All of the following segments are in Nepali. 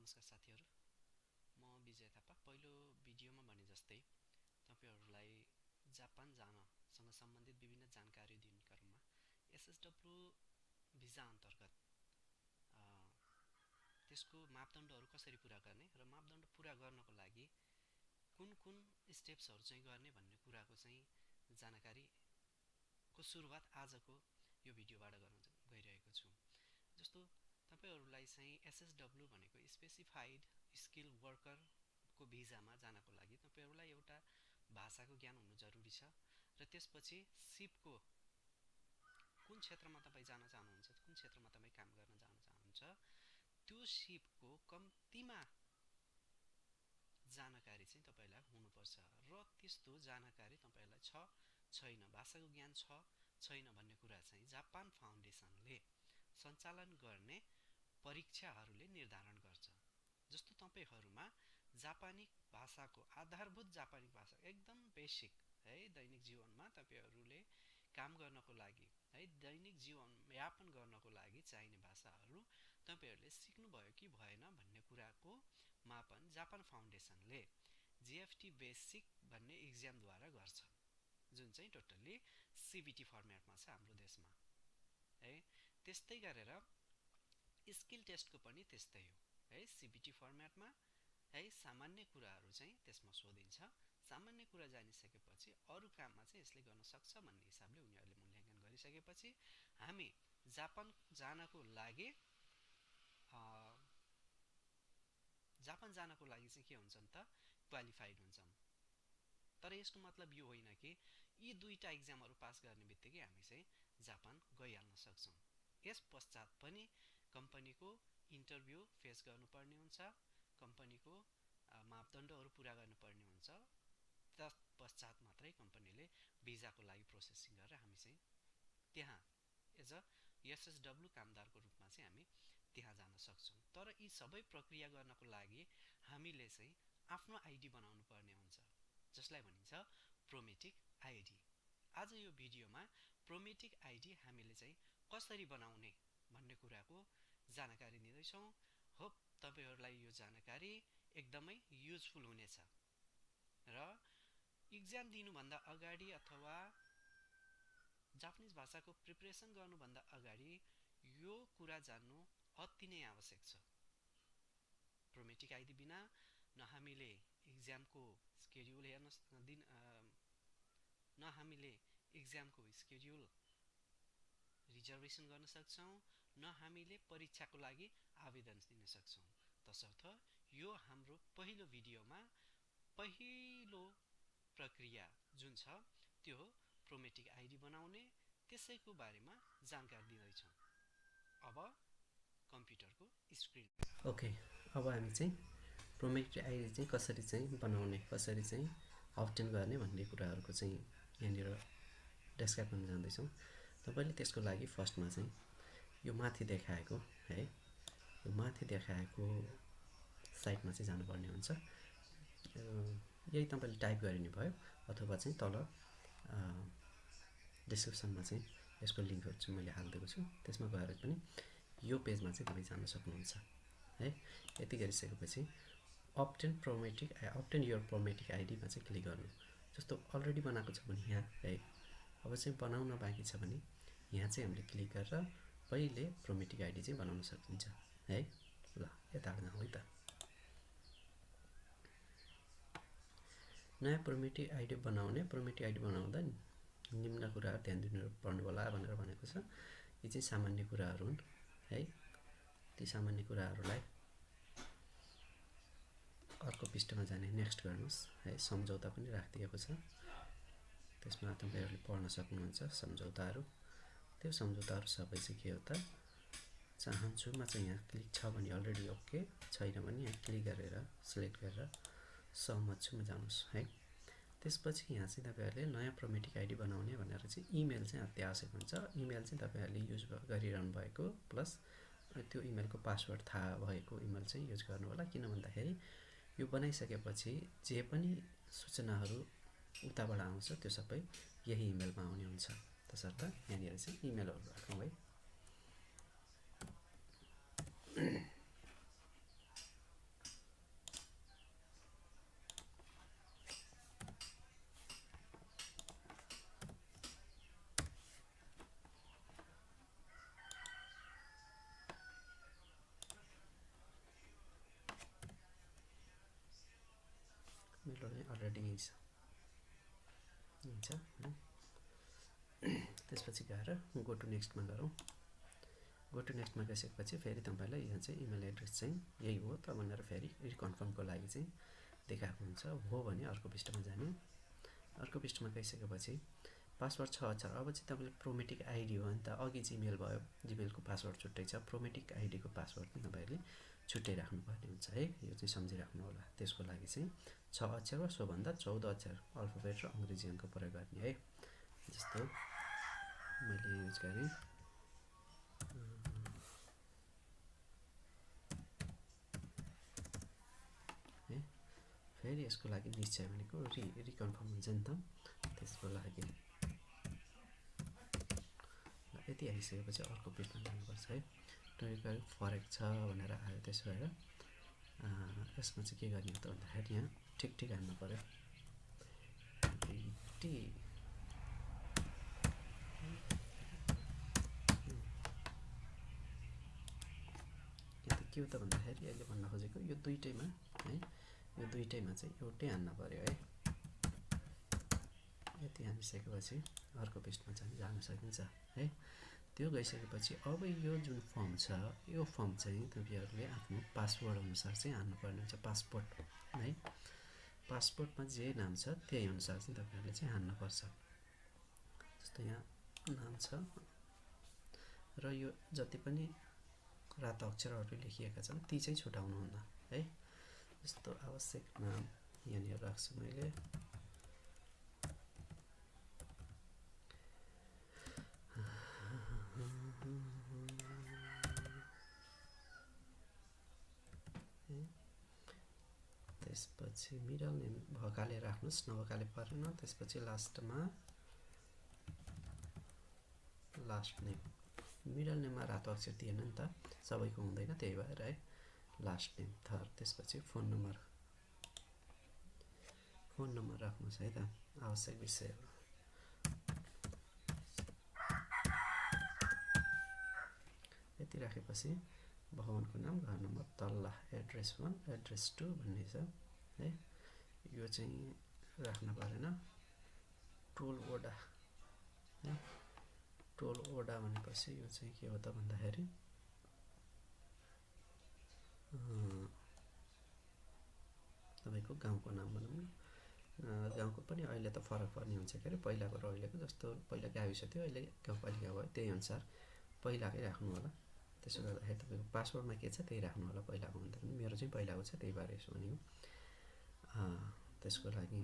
नमस्कार साथीहरु, म विजय थापा। पहिलो भिडियोमा भने जस्तै तपाईहरुलाई जापान जानसँग सम्बन्धित विभिन्न जानकारी दिने क्रममा SSW भिजा अन्तर्गत त्यसको मापदण्डहरु कसरी पूरा गर्ने र मापदण्ड पूरा गर्नको लागि कुन स्टेप्सहरु चाहिँ गर्ने भन्ने कुराको चाहिँ जानकारीको सुरुवात आजको यो भिडियोबाट गर्न गइरहेको छु। जस्तो तपाईहरुलाई चाहिँ SSW भनेको स्पेसिफाइड स्किल वर्कर को भिजामा जानको लागि तपाईहरुलाई एउटा भाषाको ज्ञान हुनु जरुरी छ र त्यसपछि सिपको कुन क्षेत्रमा तपाई जान चाहनुहुन्छ, कुन क्षेत्रमा तपाई काम गर्न जान चाहनुहुन्छ, त्यो सिपको कम्तिमा जानकारी चाहिँ तपाईलाई हुनुपर्छ र त्यस्तो जानकारी तपाईलाई छैन, भाषाको ज्ञान छैन भन्ने कुरा चाहिँ जापान फाउन्डेसनले सञ्चालन गर्ने परीक्षाहरूले निर्धारण गर्छ। जस्तो तपाईहरुमा जापानी भाषाको आधारभूत जापानी भाषा एकदम बेसिक है, दैनिक जीवनमा तपाईहरुले काम गर्नको लागि है, दैनिक जीवन यापन गर्नको लागि चाहिने भाषाहरू तपाईहरुले सिक्नु भयो कि भएन भन्ने कुराको मापन जापान फाउन्डेसनले GFT बेसिक भन्ने एक्जामद्वारा गर्छ, जुन चाहिँ टोटल्ली CBT फर्मेटमा छ हाम्रो देशमा है। त्यस्तै गरेर स्किल टेस्टको पनि त्यस्तै हो है, CBT फर्मेटमा है। सामान्य कुराहरू चाहिँ त्यसमा सोधिन्छ। सामान्य कुरा जानिसकेपछि अरु काममा चाहिँ यसले गर्न सक्छ भन्ने हिसाबले उनीहरूले मूल्याङ्कन गरिसकेपछि हामी जापान जानको लागि चाहिँ के हुन्छन् त, क्वालिफाइड हुन्छन्। तर यसको मतलब यो होइन कि यी दुईटा एक्जामहरु पास गर्ने बित्तिकै हामी चाहिँ जापान गइहाल्न सक्छौं। यस पश्चात पनि कम्पनीको इन्टरभ्यु फेस गर्नुपर्ने हुन्छ, कम्पनीको मापदण्डहरु पूरा गर्नुपर्ने हुन्छ। तत्पश्चात मात्रै कम्पनीले भिजाको लागि प्रोसेसिङ गरेर हामी चाहिँ त्यहाँ एज अ SSW कामदारको रूपमा चाहिँ हामी त्यहाँ जान सक्छौं। तर यी सबै प्रक्रिया गर्नको लागि हामीले चाहिँ आफ्नो आईडी बनाउनु पर्ने हुन्छ, जसलाई भनिन्छ प्रोमेट्रिक आईडी। आज यो भिडियोमा प्रोमेट्रिक आईडी हामीले चाहिँ कसरी बनाउने भन्ने कुराको जानकारी दिँदै छौं। होप तपाईहरुलाई यो जानकारी एकदमै युजफुल हुनेछ र एक्जाम दिनु भन्दा अगाडि अथवा जापानिज भाषाको प्रिपरेसन गर्नु भन्दा अगाडि यो कुरा जान्नु अति नै आवश्यक छ। प्रोमेट्रिक आईडी बिना न हामीले एक्जामको स्केड्युल हेर्न न हामीले एक्जामको स्केड्युल रिजर्भेसन गर्न सक्छौं, न हामीले परीक्षाको लागि आवेदन दिन सक्छौं। तसर्थ यो हाम्रो पहिलो भिडियोमा पहिलो प्रक्रिया जुन छ त्यो हो प्रोमेट्रिक आईडी बनाउने, त्यसैको बारेमा जानकारी दिँदै छौं। अब कम्प्युटरको स्क्रिन ओके, अब हामी चाहिँ प्रोमेट्रिक आईडी चाहिँ कसरी चाहिँ बनाउने, कसरी चाहिँ अब्टेन गर्ने भन्ने कुराहरुको चाहिँ यहाँनिर डिस्क्राइब गर्न जाँदै छौं। तपाईले त्यसको लागि फर्स्टमा चाहिँ यो माथि देखाएको है, यो माथि देखाएको साइटमा चाहिँ जानुपर्ने हुन्छ। यही तपाईले टाइप गरिने भयो अथवा चाहिँ तल डिस्क्रिप्सनमा चाहिँ यसको लिंकहरु चाहिँ मैले हाल्दिएको छु, त्यसमा गएर पनि यो पेजमा चाहिँ तपाई जान सक्नुहुन्छ है। यति गरिसकेपछि obtain your prometric ID मा चाहिँ क्लिक गर्नु। जस्तो अलरेडी बनाएको छ भने यहाँ है, अब चाहिँ बनाउन बाँकी छ भने यहाँ चाहिँ हामीले क्लिक गरेर पहिले प्रोमेट्रिक आईडी चाहिँ बनाउन सकिन्छ है। ल यता जाउँ है त। नयाँ प्रोमेट्रिक आईडी बनाउँदा निम्न कुराहरु ध्यान दिनु पर्नु होला भनेर भनेको छ। यी चाहिँ सामान्य कुराहरु हुन् है। ती सामान्य कुराहरुलाई अर्को पृष्ठमा जाने नेक्स्ट गर्नुस् है। सम्झौता पनि राखिदिएको छ, त्यसमा तपाईहरुले पढ्न सक्नुहुन्छ सम्झौताहरु। त्यो सम्झौताहरु सबै चाहिँ के हो त, चाहन्छु मा चाहिँ यहाँ क्लिक छ भने अलरेडी ओके, छैन भने यहाँ क्लिक गरेर सिलेक्ट गरेर सहमत छु मा जानुस् है। त्यसपछि यहाँ चाहिँ तपाईहरुले नयाँ प्रोमेट्रिक आईडी बनाउने भनेर चाहिँ इमेल चाहिँ अति आवश्यक हुन्छ। इमेल चाहिँ तपाईहरुले युज गरिरहनु भएको प्लस त्यो इमेलको पासवर्ड थाहा भएको इमेल चाहिँ युज गर्नु होला। किन भन्दाखेरि यो बनाइसकेपछि जे पनि सूचनाहरु उताबाट आउँछ त्यो सबै यही इमेलमा आउने हुन्छ। तसर्थ यहाँनिर चाहिँ इमेलहरु राखौं है। अलरेडी यही छ हुन्छ त्यसपछि गएर गो टु नेक्स्टमा गरौँ गो टु नेक्स्टमा गइसकेपछि फेरि तपाईलाई यहाँ चाहिँ इमेल एड्रेस चाहिँ यही हो त भनेर फेरि रिकन्फर्मको लागि चाहिँ देखाएको हुन्छ हो भने अर्को पृष्ठमा जाने अर्को पृष्ठमा गइसकेपछि पासवर्ड 6 अक्षर अब चाहिँ तपाईले प्रोमेटिक आइडी हो नि त अघि जिमेल भयो जिमेलको पासवर्ड छुट्टै छ प्रोमेटिक आइडीको पासवर्ड पनि तपाईहरुले छुट्टै राख्नुपर्ने हुन्छ है यो चाहिँ सम्झिराख्नु होला त्यसको लागि चाहिँ 6 अक्षर वा सोभन्दा 14 अक्षर अल्फाबेट र अंग्रेजी अङ्क प्रयोग गर्ने है जस्तो मैले युज गरे फेरि यसको लागि निश्चय भनेको रिकन्फर्म हुन्छ नि त त्यसको लागि यति आइसकेपछि अर्को पृष्ठमा जानुपर्छ है टोटल फरक छ भनेर आयो त्यसो भएर यसमा चाहिँ के गर्ने त भन्दाखेरि यहाँ ठिक ठिक हाल्नु पर्यो के हो त भन्दाखेरि अहिले भन्न खोजेको यो दुईटैमा है यो दुईटैमा चाहिँ एउटै हाल्न पर्यो है यति हालिसकेपछि अर्को पृष्ठमा जान सकिन्छ है त्यो गइसकेपछि अब यो जुन फर्म छ यो फर्म चाहिँ तपाईहरुले आफ्नो पासवर्ड अनुसार चाहिँ हाल्नुपर्ने हुन्छ पासपोर्ट है पासपोर्टमा जे नाम छ त्यही अनुसार चाहिँ तपाईहरुले चाहिँ हाल्नुपर्छ जस्तो यहाँ नाम छ र यो जति पनि रातो अक्षरहरु लेखिएका छन् ती चाहिँ छुटाउनु हुन्न है जस्तो आवश्यक नाम यहाँ राख्छु मैले त्यसपछि मिडल नेम भकाले राख्नुस् नभकाले परेन त्यसपछि लास्टमा लास्ट नेम मिडल नेममा रातो अक्षर दिएन नि त सबैको हुँदैन त्यही भएर है लास्ट नेम थर्ड त्यसपछि फोन नम्बर राख्नुस् है त आवश्यक विषयहरु यति राखेपछि भवनको नाम घर नम्बर तल्ला एड्रेस 1 एड्रेस 2 भन्ने छ है यो चाहिँ राख्न परेन टोल ओडा है टोल ओडा भनेपछि यो चाहिँ के हो त भन्दाखेरि तपाईको गाउँको नाम भनौं गाउँको पनि अहिले त फरक पर्ने हुन्छ के अरे पहिलाको र अहिलेको जस्तो पहिला गाविस थियो अहिले गाउँपालिका भयो त्यही अनुसार पहिलाकै राख्नु होला त्यसो गर्दाखेरि तपाईको पासवर्डमा के छ त्यही राख्नु होला पहिलाको भन्दा पनि मेरो चाहिँ पहिलाको छ त्यही भएर यसो भनेको त्यसको लागि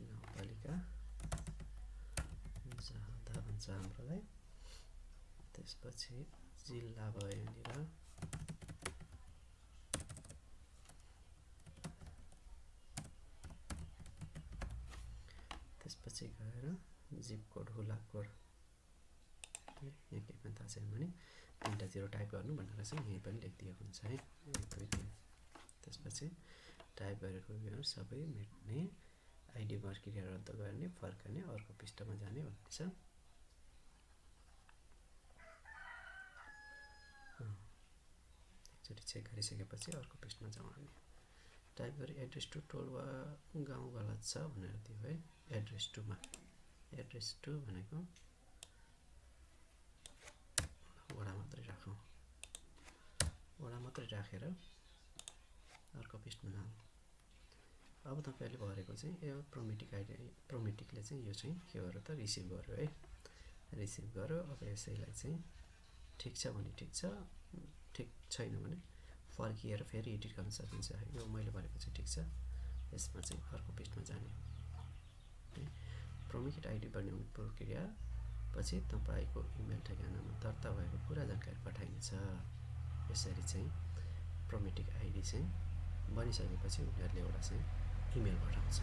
गाउँपालिका जहाँ भन्छ हाम्रोलाई त्यसपछि जिल्ला भयो यहाँनिर त्यसपछि गएर जिप कोड हुला कोड यहाँ के पनि थाहा छैन भने 3टा 0 टाइप गर्नु भनेर चाहिँ यही पनि लेखिदिएको हुन्छ है 1 2 3 त्यसपछि टाइप गरेको विवरण सबै मेट्ने आइडी प्रक्रिया रद्द गर्ने फर्कने अर्को पृष्ठमा जाने भन्ने छ एकचोटी चेक गरिसकेपछि अर्को पृष्ठमा जाउँ हामी टाइप गरी एड्रेस टु टोल वा गाउँ गलत छ भनेर दियो है एड्रेस 2 मा एड्रेस 2 भनेको वडा मात्रै राखौं वडा मात्रै राखेर अर्को पृष्ठमा जाउँ अब तपाईहरुले भरेको चाहिँ यो प्रोमेटिक आइडी प्रोमेटिकले चाहिँ यो चाहिँ के गर्यो त रिसिभ गर्यो है रिसिभ गर्यो अब यसैलाई चाहिँ ठीक छ भने ठीक छ ठीक छैन भने फर्किएर फेरि एडिट गर्न सकिन्छ यो मैले भनेको चाहिँ ठीक छ यसमा चाहिँ अर्को पृष्ठमा जाने प्रोमेटिक आइडी बनाउने प्रक्रिया पछि तपाईको इमेल ठेगानामा दर्ता भएको पूरा जानकारी पठाइन्छ यसरी चाहिँ प्रोमेटिक आइडी चाहिँ बनिसकेपछि उनीहरुले एउटा चाहिँ इमेल पठाउँछ